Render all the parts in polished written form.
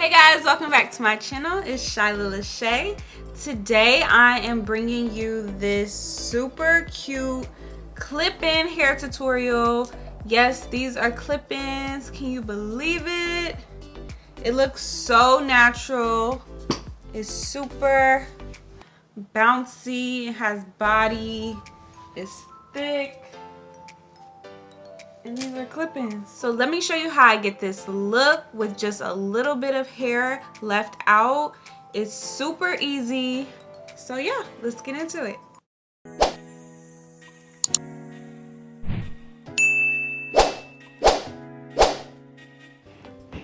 Hey guys, welcome back to my channel. It's shailah.leshe. Today I am bringing you this super cute clip-in hair tutorial. Yes, these are clip-ins. Can you believe it? It looks so natural. It's super bouncy. It has body. It's thick. And these are clip-ins. So let me show you how I get this look with just a little bit of hair left out. It's super easy. So yeah, let's get into it.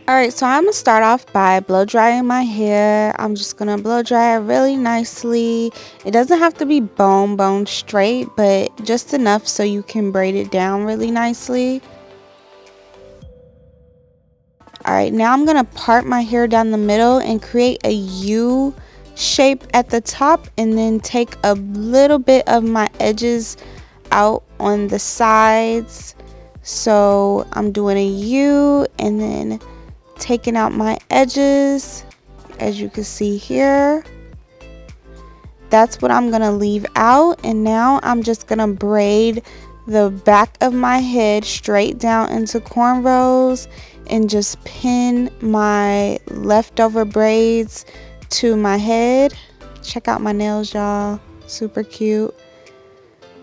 Alright, so I'm going to start off by blow drying my hair. I'm just going to blow dry it really nicely. It doesn't have to be bone straight, but just enough so you can braid it down really nicely. Alright, now I'm going to part my hair down the middle and create a U shape at the top, and then take a little bit of my edges out on the sides. So I'm doing a U and then taking out my edges, as you can see here. That's what I'm going to leave out, and now I'm just going to braid the back of my head straight down into cornrows and just pin my leftover braids to my head. Check out my nails, y'all. Super cute.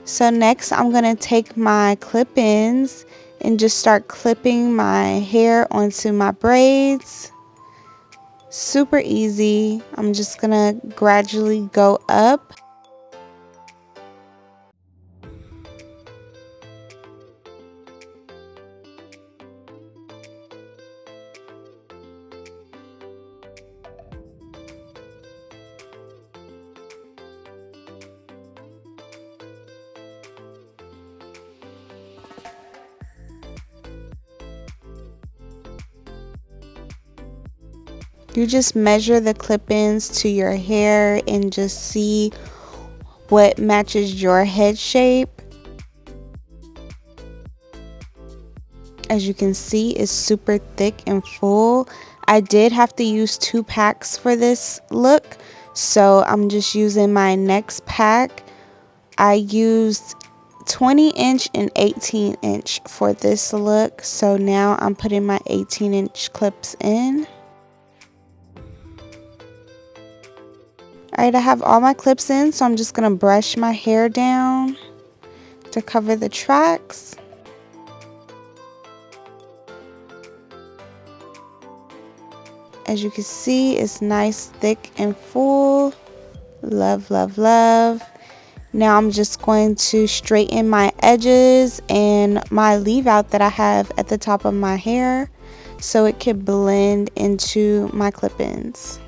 So next I'm going to take my clip-ins and just start clipping my hair onto my braids. Super easy. I'm just going to gradually go up. You just measure the clip-ins to your hair and just see what matches your head shape. As you can see, it's super thick and full. I did have to use 2 packs for this look, so I'm just using my next pack. I used 20-inch and 18-inch for this look, so now I'm putting my 18-inch clips in. Alright, I have all my clips in, so I'm just going to brush my hair down to cover the tracks. As you can see, it's nice, thick, and full. Love, love, love. Now I'm just going to straighten my edges and my leave out that I have at the top of my hair so it can blend into my clip-ins.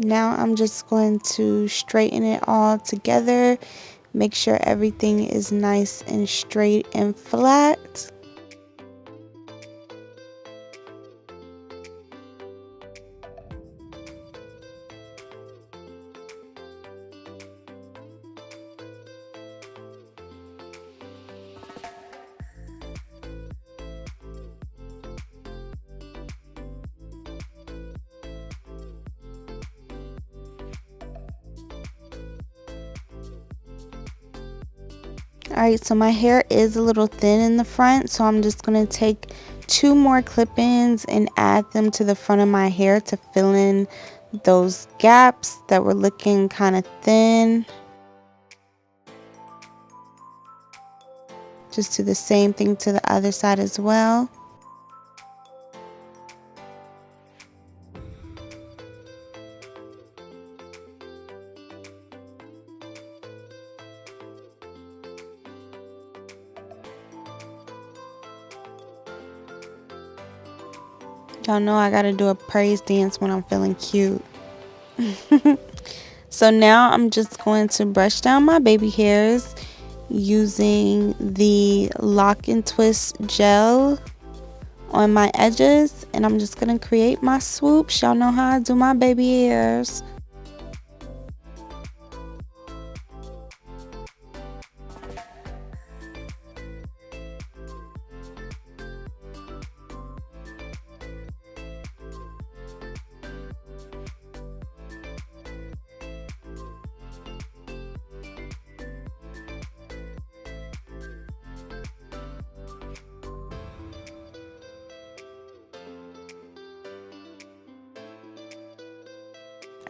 Now I'm just going to straighten it all together, make sure everything is nice and straight and flat. Alright, so my hair is a little thin in the front, so I'm just going to take 2 more clip-ins and add them to the front of my hair to fill in those gaps that were looking kind of thin. Just do the same thing to the other side as well. Y'all know I gotta do a praise dance when I'm feeling cute. So now I'm just going to brush down my baby hairs using the Lock and Twist gel on my edges, and I'm just gonna create my swoops. Y'all know how I do my baby hairs.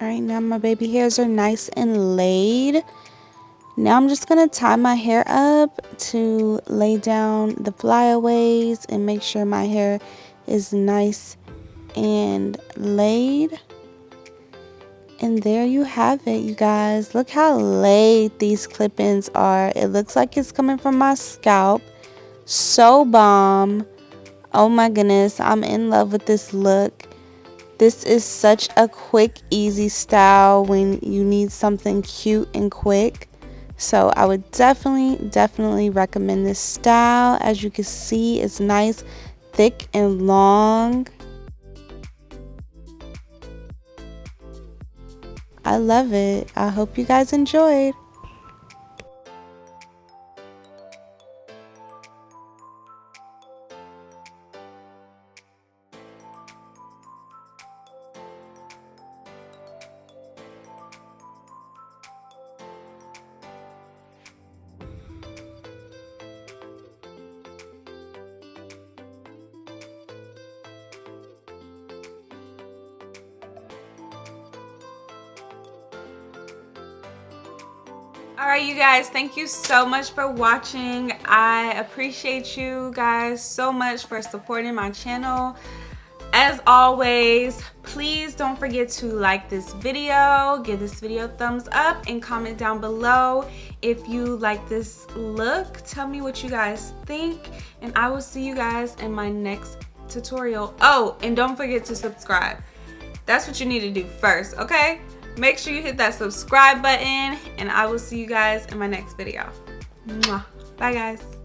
Alright, now my baby hairs are nice and laid. Now I'm just going to tie my hair up to lay down the flyaways and make sure my hair is nice and laid. And there you have it, you guys. Look how laid these clip-ins are. It looks like it's coming from my scalp. So bomb. Oh my goodness, I'm in love with this look. This is such a quick, easy style when you need something cute and quick. So I would definitely recommend this style. As you can see, it's nice, thick, and long. I love it. I hope you guys enjoyed. Alright, you guys, thank you so much for watching. I appreciate you guys so much for supporting my channel. As always, please don't forget to like this video, give this video a thumbs up, and comment down below if you like this look. Tell me what you guys think, and I will see you guys in my next tutorial. Oh, and don't forget to subscribe. That's what you need to do first, okay? Make sure you hit that subscribe button, and I will see you guys in my next video. Mwah. Bye, guys.